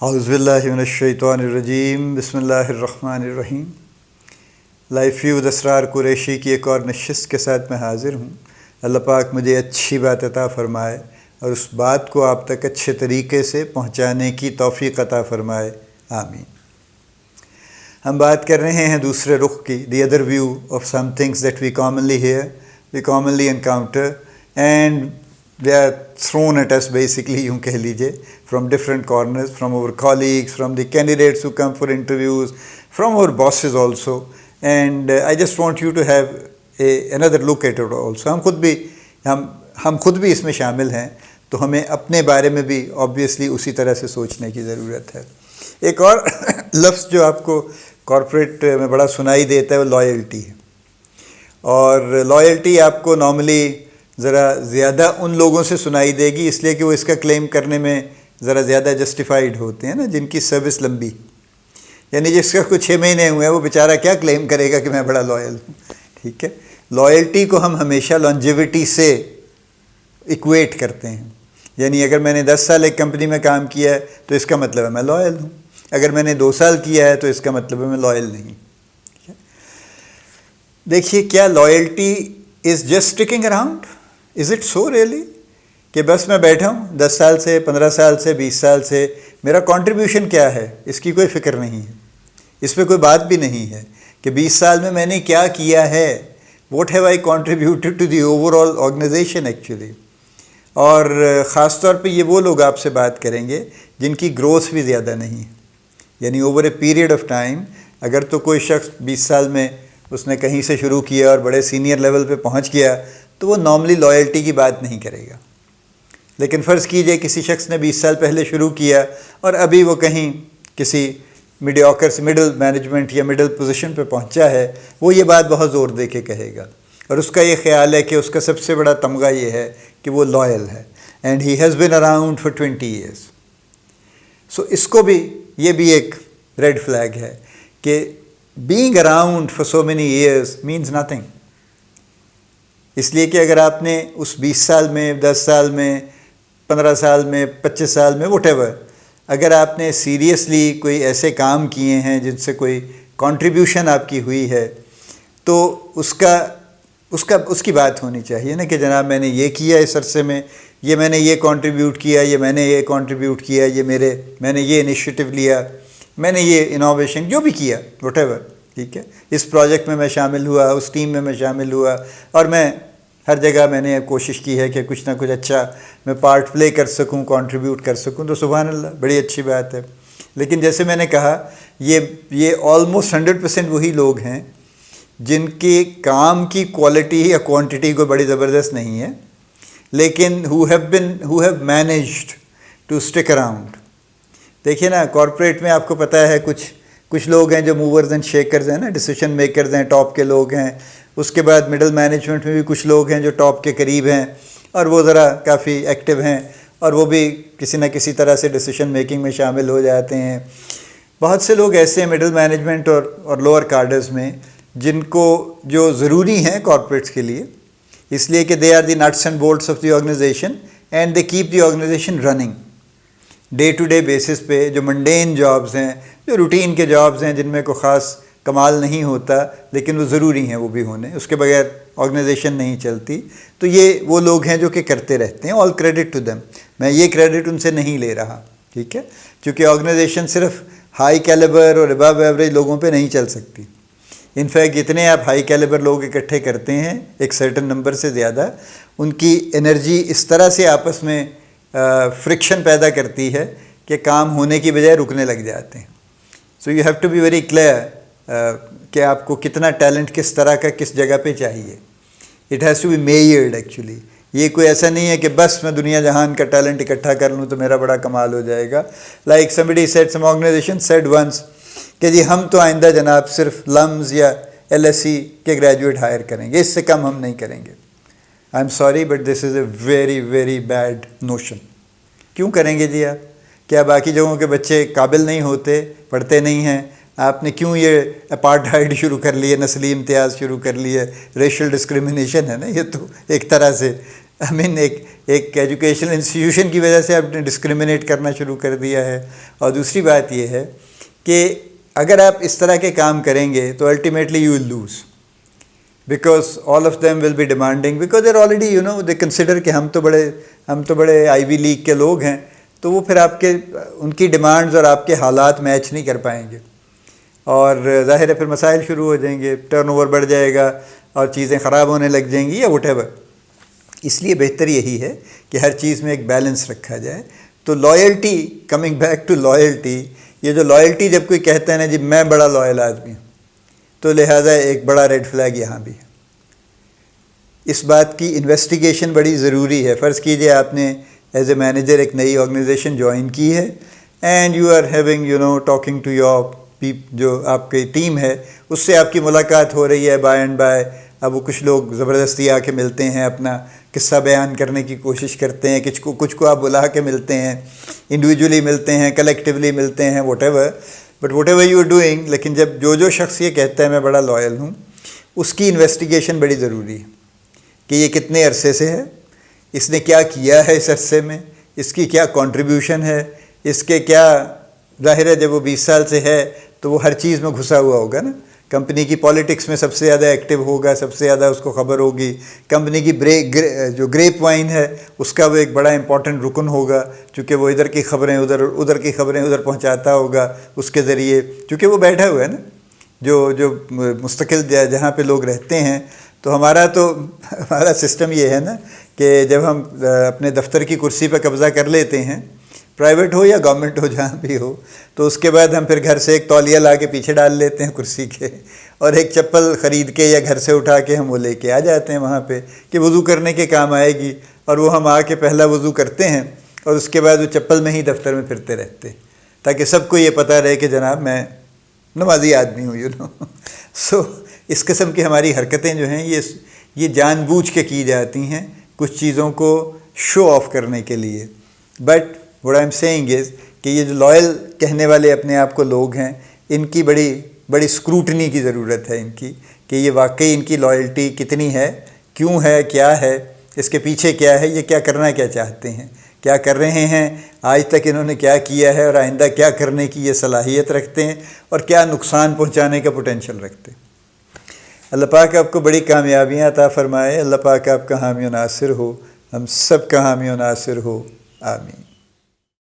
اعوذ باللہ من الشیطان الرجیم، بسم اللہ الرحمن الرحیم۔ لائف فیود اسرار قریشی کی ایک اور نشست کے ساتھ میں حاضر ہوں۔ اللہ پاک مجھے اچھی بات عطا فرمائے اور اس بات کو آپ تک اچھے طریقے سے پہنچانے کی توفیق عطا فرمائے، آمین۔ ہم بات کر رہے ہیں دوسرے رخ کی، the other view of some things that we commonly hear, we commonly encounter and they are thrown at us basically، یوں کہہ لیجیے، from different corners, from our colleagues, from the candidates who come for interviews, from our bosses also, and I just want you to have another look at it also۔ ہم خود بھی اس میں شامل ہیں، تو ہمیں اپنے بارے میں بھی obviously اسی طرح سے سوچنے کی ضرورت ہے۔ ایک اور لفظ جو آپ کو کارپوریٹ میں بڑا سنائی دیتا ہے وہ لائلٹی ہے، اور لائلٹی آپ کو نارملی ذرا زیادہ ان لوگوں سے سنائی دے گی، اس لیے کہ وہ اس کا کلیم کرنے میں ذرا زیادہ جسٹیفائیڈ ہوتے ہیں نا، جن کی سروس لمبی، یعنی جس کا کچھ 6 مہینے ہوئے ہیں وہ بیچارہ کیا کلیم کرے گا کہ میں بڑا لائل ہوں، ٹھیک ہے۔ لائلٹی کو ہم ہمیشہ لانجیوٹی سے ایکویٹ کرتے ہیں، یعنی اگر میں نے 10 سال ایک کمپنی میں کام کیا ہے تو اس کا مطلب ہے میں لائل ہوں، اگر میں نے 2 سال کیا ہے تو اس کا مطلب ہے میں لائل نہیں۔ دیکھیے، کیا loyalty is just sticking around? Is it so really کہ بس میں بیٹھا ہوں 10 سال سے، 15 سال سے، 20 سال سے، میرا کنٹریبیوشن کیا ہے اس کی کوئی فکر نہیں ہے، اس پہ کوئی بات بھی نہیں ہے کہ 20 سال میں نے کیا کیا ہے، what have I contributed to the overall organization actually. اور خاص طور پہ یہ وہ لوگ آپ سے بات کریں گے جن کی گروتھ بھی زیادہ نہیں ہے، یعنی over a period of time اگر تو کوئی شخص 20 سال میں اس نے کہیں سے شروع کیا اور بڑے سینئر لیول پہ پہنچ گیا تو وہ نارملی لائلٹی کی بات نہیں کرے گا۔ لیکن فرض کیجئے کسی شخص نے 20 سال پہلے شروع کیا اور ابھی وہ کہیں کسی میڈیوکر سے مڈل مینجمنٹ یا مڈل پوزیشن پہ پہنچا ہے، وہ یہ بات بہت زور دے کے کہے گا، اور اس کا یہ خیال ہے کہ اس کا سب سے بڑا تمغہ یہ ہے کہ وہ لائل ہے، and he has been around for 20 years. So اس کو بھی، یہ بھی ایک ریڈ فلیگ ہے کہ being around for so many years means nothing، اس لیے کہ اگر آپ نے اس 20 سال میں، 10 سال میں، 15 سال میں، 25 سال میں، وٹ ایور، اگر آپ نے سیریسلی کوئی ایسے کام کیے ہیں جن سے کوئی کنٹریبیوشن آپ کی ہوئی ہے، تو اس کی بات ہونی چاہیے نا کہ جناب میں نے یہ کیا اس عرصے میں، یہ میں نے یہ کنٹریبیوٹ کیا، یہ میں نے یہ کنٹریبیوٹ کیا، یہ میں نے یہ انیشیٹو لیا، میں نے یہ انوویشن جو بھی کیا، وٹ ایور، ٹھیک ہے، اس پروجیکٹ میں شامل ہوا، اس ٹیم میں شامل ہوا، اور میں ہر جگہ میں نے کوشش کی ہے کہ کچھ نہ کچھ اچھا میں پارٹ پلے کر سکوں، کنٹریبیوٹ کر سکوں، تو سبحان اللہ، بڑی اچھی بات ہے۔ لیکن جیسے میں نے کہا، یہ آلموسٹ 100% وہی لوگ ہیں جن کے کام کی کوالٹی یا کوانٹٹی کوئی بڑی زبردست نہیں ہے، لیکن who have managed to stick around۔ دیکھیے نا، کارپوریٹ میں آپ کو پتہ ہے کچھ لوگ ہیں جو موورز اینڈ شیکرز ہیں نا، ڈیسیشن میکرز ہیں، ٹاپ کے لوگ ہیں، اس کے بعد مڈل مینجمنٹ میں بھی کچھ لوگ ہیں جو ٹاپ کے قریب ہیں اور وہ ذرا کافی ایکٹیو ہیں، اور وہ بھی کسی نہ کسی طرح سے ڈیسیشن میکنگ میں شامل ہو جاتے ہیں۔ بہت سے لوگ ایسے ہیں مڈل مینجمنٹ اور لوور کارڈرز میں جن کو جو ضروری ہیں کارپوریٹس کے لیے، اس لیے کہ they are the nuts and bolts of the organization and they keep the organization running day to day basis پہ۔ جو منڈین جابز ہیں، جو روٹین کے جابز ہیں، جن میں کوئی خاص کمال نہیں ہوتا لیکن وہ ضروری ہیں وہ بھی ہونے، اس کے بغیر آرگنائزیشن نہیں چلتی، تو یہ وہ لوگ ہیں جو کہ کرتے رہتے ہیں۔ آل کریڈٹ ٹو دیم، میں یہ کریڈٹ ان سے نہیں لے رہا، ٹھیک ہے، کیونکہ آرگنائزیشن صرف ہائی کیلیبر اور ابو ایوریج لوگوں پہ نہیں چل سکتی۔ انفیکٹ جتنے آپ ہائی کیلیبر لوگ اکٹھے کرتے ہیں ایک سرٹن نمبر سے زیادہ، ان کی انرجی اس طرح سے آپس میں فرکشن پیدا کرتی ہے کہ کام ہونے کی بجائے رکنے لگ جاتے ہیں۔ So you have to be very clear کہ آپ کو کتنا ٹیلنٹ کس طرح کا کس جگہ پہ چاہیے۔ It has to be measured actually. یہ کوئی ایسا نہیں ہے کہ بس میں دنیا جہان کا ٹیلنٹ اکٹھا کر لوں تو میرا بڑا کمال ہو جائے گا۔ Like somebody said, some organization said once کہ جی ہم تو آئندہ جناب صرف لمز یا LSE کے گریجویٹ ہائر کریں گے، اس سے کم ہم نہیں کریں گے۔ I am sorry but this is a very very bad notion. کیوں کریں گے جی آپ؟ کیا باقی جگہوں کے بچے قابل نہیں ہوتے، پڑھتے نہیں ہیں؟ آپ نے کیوں یہ اپارٹھائڈ شروع کر لی ہے، نسلی امتیاز شروع کر لی ہے؟ ریشل ڈسکریمنیشن ہے نا یہ تو ایک طرح سے، ایک ایجوکیشنل انسٹیٹیوشن کی وجہ سے آپ نے ڈسکریمنیٹ کرنا شروع کر دیا ہے. اور دوسری بات یہ ہے کہ اگر آپ اس طرح کے کام کریں گے تو ultimately you will lose, because all of them will be demanding, because there already they consider کہ ہم تو بڑے آئی وی لیگ کے لوگ ہیں, تو وہ پھر آپ کے ان کی ڈیمانڈز اور آپ کے حالات میچ نہیں کر پائیں گے, اور ظاہر ہے پھر مسائل شروع ہو جائیں گے, ٹرن اوور بڑھ جائے گا اور چیزیں خراب ہونے لگ جائیں گی یا وٹ ایور. اس لیے بہتر یہی ہے کہ ہر چیز میں ایک بیلنس رکھا جائے. تو loyalty, coming back to loyalty, یہ جو لائلٹی جب کوئی کہتا ہے نا جی میں بڑا لائل آدمی ہوں, تو لہٰذا ایک بڑا ریڈ فلیگ یہاں بھی ہے. اس بات کی انویسٹیگیشن بڑی ضروری ہے. فرض کیجئے آپ نے ایز اے مینیجر ایک نئی آرگنائزیشن جوائن کی ہے, and you are having talking to your جو آپ کی ٹیم ہے, اس سے آپ کی ملاقات ہو رہی ہے بائی اینڈ بائی. اب وہ کچھ لوگ زبردستی آ کے ملتے ہیں, اپنا قصہ بیان کرنے کی کوشش کرتے ہیں, کچھ کو آپ بلا کے ملتے ہیں, انڈیویجولی ملتے ہیں, کلیکٹیولی ملتے ہیں, whatever you are doing. لیکن جب جو شخص یہ کہتا ہے میں بڑا لائل ہوں, اس کی انویسٹیگیشن بڑی ضروری ہے کہ یہ کتنے عرصے سے ہے, اس نے کیا کیا ہے اس عرصے میں, اس کی کیا کنٹریبیوشن ہے, اس کے کیا, ظاہر ہے جب وہ 20 سال سے ہے تو وہ ہر چیز میں گھسا ہوا ہوگا نا, کمپنی کی پالیٹکس میں سب سے زیادہ ایکٹیو ہوگا, سب سے زیادہ اس کو خبر ہوگی. کمپنی کی جو گریپ وائن ہے اس کا وہ ایک بڑا امپورٹنٹ رکن ہوگا, چونکہ وہ ادھر کی خبریں ادھر کی خبریں ادھر پہنچاتا ہوگا اس کے ذریعے, چونکہ وہ بیٹھا ہوا ہے نا جو مستقل جہاں پہ لوگ رہتے ہیں. تو ہمارا سسٹم یہ ہے نا کہ جب ہم اپنے دفتر کی کرسی پہ قبضہ کر لیتے ہیں, پرائیویٹ ہو یا گورنمنٹ ہو جہاں بھی ہو, تو اس کے بعد ہم پھر گھر سے ایک تولیہ لا کے پیچھے ڈال لیتے ہیں کرسی کے, اور ایک چپل خرید کے یا گھر سے اٹھا کے ہم وہ لے کے آ جاتے ہیں وہاں پہ کہ وضو کرنے کے کام آئے گی, اور وہ ہم آ کے پہلا وضو کرتے ہیں اور اس کے بعد وہ چپل میں ہی دفتر میں پھرتے رہتے, تاکہ سب کو یہ پتہ رہے کہ جناب میں نمازی آدمی ہوں. سو اس قسم کی ہماری حرکتیں جو ہیں یہ جان بوجھ کے کی جاتی ہیں کچھ چیزوں کو شو آف کرنے کے لیے. But what I'm saying is کہ یہ جو لائل کہنے والے اپنے آپ کو لوگ ہیں, ان کی بڑی اسکروٹنی کی ضرورت ہے ان کی, کہ یہ واقعی ان کی لائلٹی کتنی ہے, کیوں ہے, کیا ہے, اس کے پیچھے کیا ہے, یہ کیا کرنا کیا چاہتے ہیں, کیا کر رہے ہیں, آج تک انہوں نے کیا کیا ہے اور آئندہ کیا کرنے کی یہ صلاحیت رکھتے ہیں, اور کیا نقصان پہنچانے کا پوٹینشیل رکھتے ہیں. اللہ پاک آپ کو بڑی کامیابیاں عطا فرمائے. اللہ پاک آپ کا حامی و ناصر ہو, ہم سب کا حامی و ناصر ہو. آمین.